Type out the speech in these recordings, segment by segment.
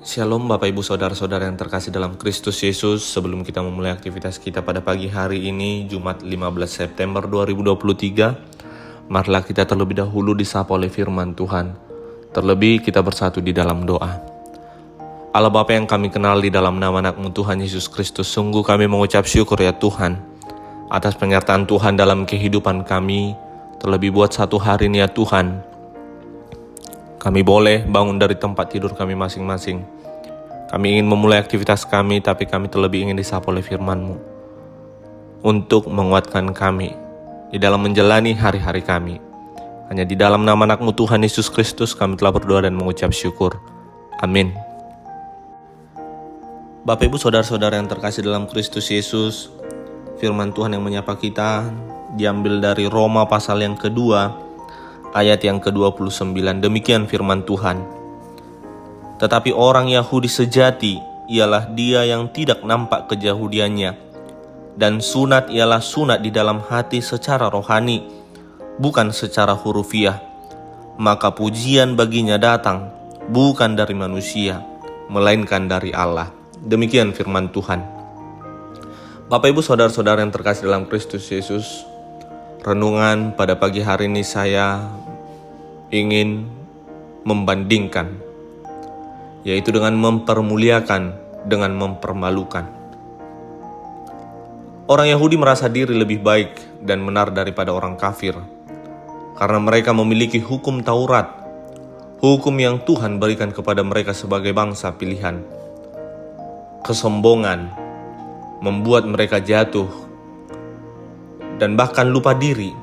Shalom Bapak Ibu Saudara-saudara yang terkasih dalam Kristus Yesus. Sebelum kita memulai aktivitas kita pada pagi hari ini, Jumat 15 September 2023, marilah kita terlebih dahulu disapa oleh firman Tuhan. Terlebih kita bersatu di dalam doa. Allah Bapa yang kami kenal di dalam nama anak-Mu Tuhan Yesus Kristus, sungguh kami mengucap syukur ya Tuhan atas penyertaan Tuhan dalam kehidupan kami. Terlebih buat satu hari ini ya Tuhan, kami boleh bangun dari tempat tidur kami masing-masing. Kami ingin memulai aktivitas kami, tapi kami terlebih ingin disapa oleh firman-Mu untuk menguatkan kami di dalam menjalani hari-hari kami. Hanya di dalam nama anak-Mu Tuhan Yesus Kristus kami telah berdoa dan mengucap syukur. Amin. Bapak Ibu Saudara-saudara yang terkasih dalam Kristus Yesus, firman Tuhan yang menyapa kita diambil dari Roma pasal yang kedua, ayat yang ke-29. Demikian firman Tuhan. Tetapi orang Yahudi sejati ialah dia yang tidak nampak keyahudiannya, dan sunat ialah sunat di dalam hati secara rohani, bukan secara hurufiah. Maka pujian baginya datang bukan dari manusia, melainkan dari Allah. Demikian firman Tuhan. Bapak Ibu Saudara-saudara yang terkasih dalam Kristus Yesus, renungan pada pagi hari ini saya ingin membandingkan, yaitu dengan mempermuliakan dengan mempermalukan. Orang Yahudi merasa diri lebih baik dan benar daripada orang kafir karena mereka memiliki hukum Taurat, hukum yang Tuhan berikan kepada mereka sebagai bangsa pilihan. Kesombongan membuat mereka jatuh dan bahkan lupa diri.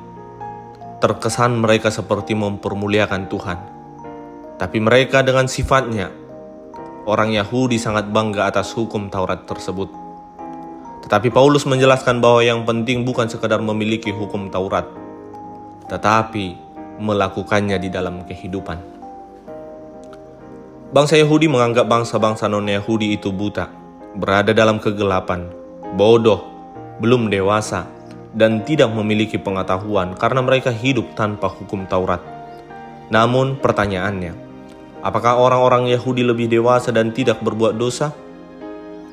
Terkesan mereka seperti mempermuliakan Tuhan, tapi mereka dengan sifatnya, orang Yahudi sangat bangga atas hukum Taurat tersebut. Tetapi Paulus menjelaskan bahwa yang penting bukan sekadar memiliki hukum Taurat, tetapi melakukannya di dalam kehidupan. Bangsa Yahudi menganggap bangsa-bangsa non-Yahudi itu buta, berada dalam kegelapan, bodoh, belum dewasa, dan tidak memiliki pengetahuan karena mereka hidup tanpa hukum Taurat. Namun pertanyaannya, apakah orang-orang Yahudi lebih dewasa dan tidak berbuat dosa?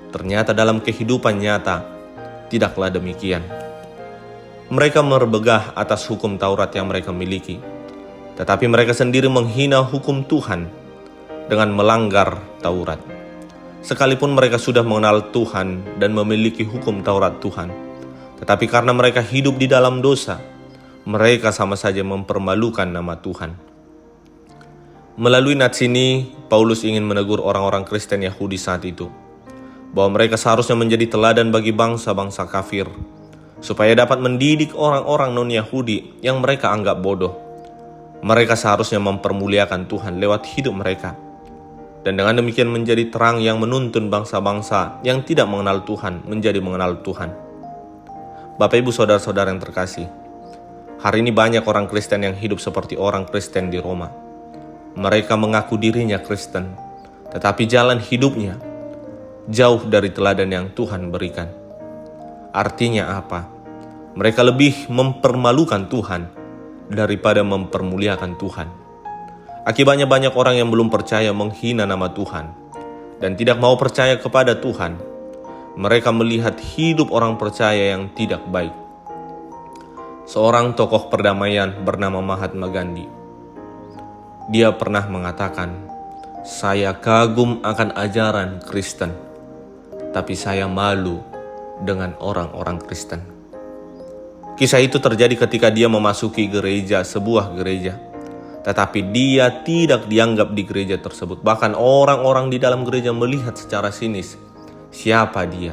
Ternyata dalam kehidupan nyata, tidaklah demikian. Mereka merbegah atas hukum Taurat yang mereka miliki, tetapi mereka sendiri menghina hukum Tuhan dengan melanggar Taurat. Sekalipun mereka sudah mengenal Tuhan dan memiliki hukum Taurat Tuhan, tetapi karena mereka hidup di dalam dosa, mereka sama saja mempermalukan nama Tuhan. Melalui nats ini, Paulus ingin menegur orang-orang Kristen Yahudi saat itu, bahwa mereka seharusnya menjadi teladan bagi bangsa-bangsa kafir, supaya dapat mendidik orang-orang non-Yahudi yang mereka anggap bodoh. Mereka seharusnya mempermuliakan Tuhan lewat hidup mereka, dan dengan demikian menjadi terang yang menuntun bangsa-bangsa yang tidak mengenal Tuhan menjadi mengenal Tuhan. Bapak Ibu Saudara-saudara yang terkasih, hari ini banyak orang Kristen yang hidup seperti orang Kristen di Roma. Mereka mengaku dirinya Kristen, tetapi jalan hidupnya jauh dari teladan yang Tuhan berikan. Artinya apa? Mereka lebih mempermalukan Tuhan daripada mempermuliakan Tuhan. Akibatnya banyak orang yang belum percaya menghina nama Tuhan dan tidak mau percaya kepada Tuhan. Mereka melihat hidup orang percaya yang tidak baik. Seorang tokoh perdamaian bernama Mahatma Gandhi, dia pernah mengatakan, "Saya kagum akan ajaran Kristen, tapi saya malu dengan orang-orang Kristen." Kisah itu terjadi ketika dia memasuki gereja, sebuah gereja. Tetapi dia tidak dianggap di gereja tersebut. Bahkan orang-orang di dalam gereja melihat secara sinis siapa dia,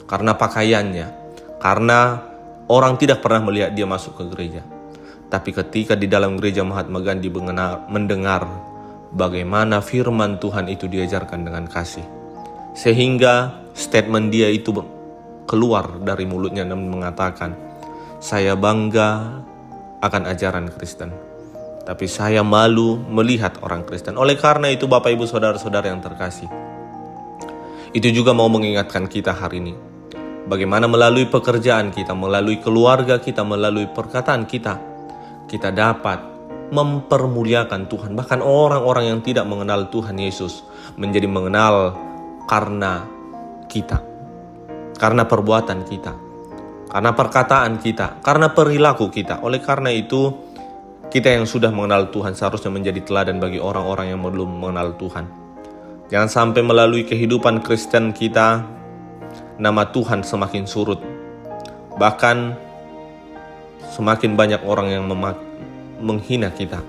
karena pakaiannya, karena orang tidak pernah melihat dia masuk ke gereja. Tapi ketika di dalam gereja Mahatma Gandhi mendengar bagaimana firman Tuhan itu diajarkan dengan kasih, sehingga statement dia itu keluar dari mulutnya dan mengatakan, "Saya bangga akan ajaran Kristen, tapi saya malu melihat orang Kristen." Oleh karena itu Bapak Ibu Saudara-saudara yang terkasih, itu juga mau mengingatkan kita hari ini, bagaimana melalui pekerjaan kita, melalui keluarga kita, melalui perkataan kita dapat mempermuliakan Tuhan. Bahkan orang-orang yang tidak mengenal Tuhan Yesus menjadi mengenal karena kita, karena perbuatan kita, karena perkataan kita, karena perilaku kita. Oleh karena itu, kita yang sudah mengenal Tuhan seharusnya menjadi teladan bagi orang-orang yang belum mengenal Tuhan. Jangan sampai melalui kehidupan Kristen kita, nama Tuhan semakin surut. Bahkan semakin banyak orang yang menghina kita.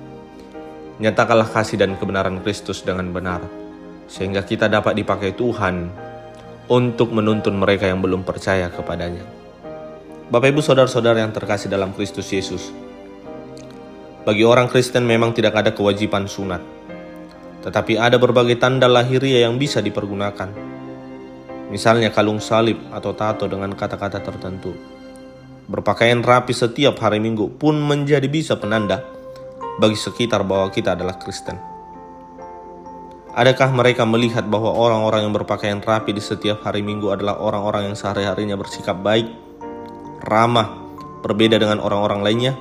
Nyatakanlah kasih dan kebenaran Kristus dengan benar, sehingga kita dapat dipakai Tuhan untuk menuntun mereka yang belum percaya kepadanya. Bapak Ibu saudara-saudara yang terkasih dalam Kristus Yesus, bagi orang Kristen memang tidak ada kewajiban sunat, tetapi ada berbagai tanda lahiriah yang bisa dipergunakan. Misalnya kalung salib atau tato dengan kata-kata tertentu. Berpakaian rapi setiap hari Minggu pun menjadi bisa penanda bagi sekitar bahwa kita adalah Kristen. Adakah mereka melihat bahwa orang-orang yang berpakaian rapi di setiap hari Minggu adalah orang-orang yang sehari-harinya bersikap baik, ramah, berbeda dengan orang-orang lainnya?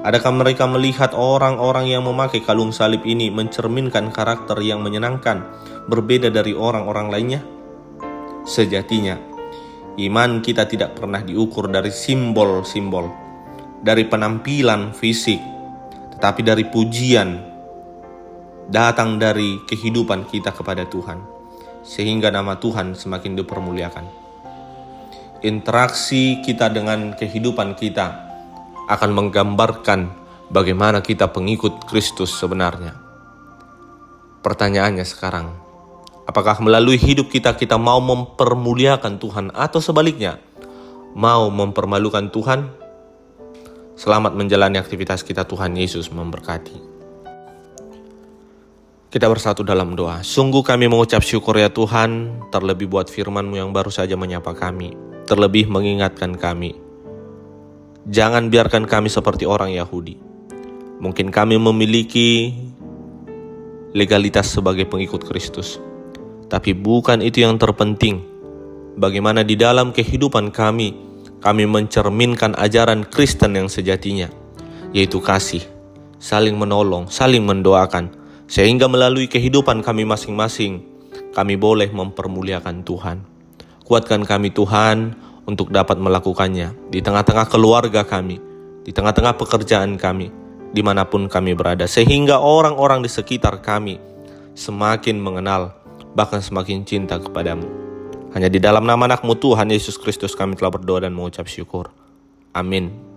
Adakah mereka melihat orang-orang yang memakai kalung salib ini mencerminkan karakter yang menyenangkan, berbeda dari orang-orang lainnya? Sejatinya, iman kita tidak pernah diukur dari simbol-simbol, dari penampilan fisik, tetapi dari pujian datang dari kehidupan kita kepada Tuhan, sehingga nama Tuhan semakin dipermuliakan. Interaksi kita dengan kehidupan kita akan menggambarkan bagaimana kita pengikut Kristus sebenarnya. Pertanyaannya sekarang, apakah melalui hidup kita mau mempermuliakan Tuhan atau sebaliknya, mau mempermalukan Tuhan? Selamat menjalani aktivitas kita, Tuhan Yesus memberkati. Kita bersatu dalam doa. Sungguh kami mengucap syukur ya Tuhan, terlebih buat firman-Mu yang baru saja menyapa kami, terlebih mengingatkan kami. Jangan biarkan kami seperti orang Yahudi. Mungkin kami memiliki legalitas sebagai pengikut Kristus, tapi bukan itu yang terpenting. Bagaimana di dalam kehidupan kami mencerminkan ajaran Kristen yang sejatinya, yaitu kasih, saling menolong, saling mendoakan, sehingga melalui kehidupan kami masing-masing, kami boleh mempermuliakan Tuhan. Kuatkan kami Tuhan untuk dapat melakukannya di tengah-tengah keluarga kami, di tengah-tengah pekerjaan kami, dimanapun kami berada, sehingga orang-orang di sekitar kami semakin mengenal, bahkan semakin cinta kepadamu. Hanya di dalam nama anak-Mu Tuhan Yesus Kristus kami telah berdoa dan mengucap syukur. Amin.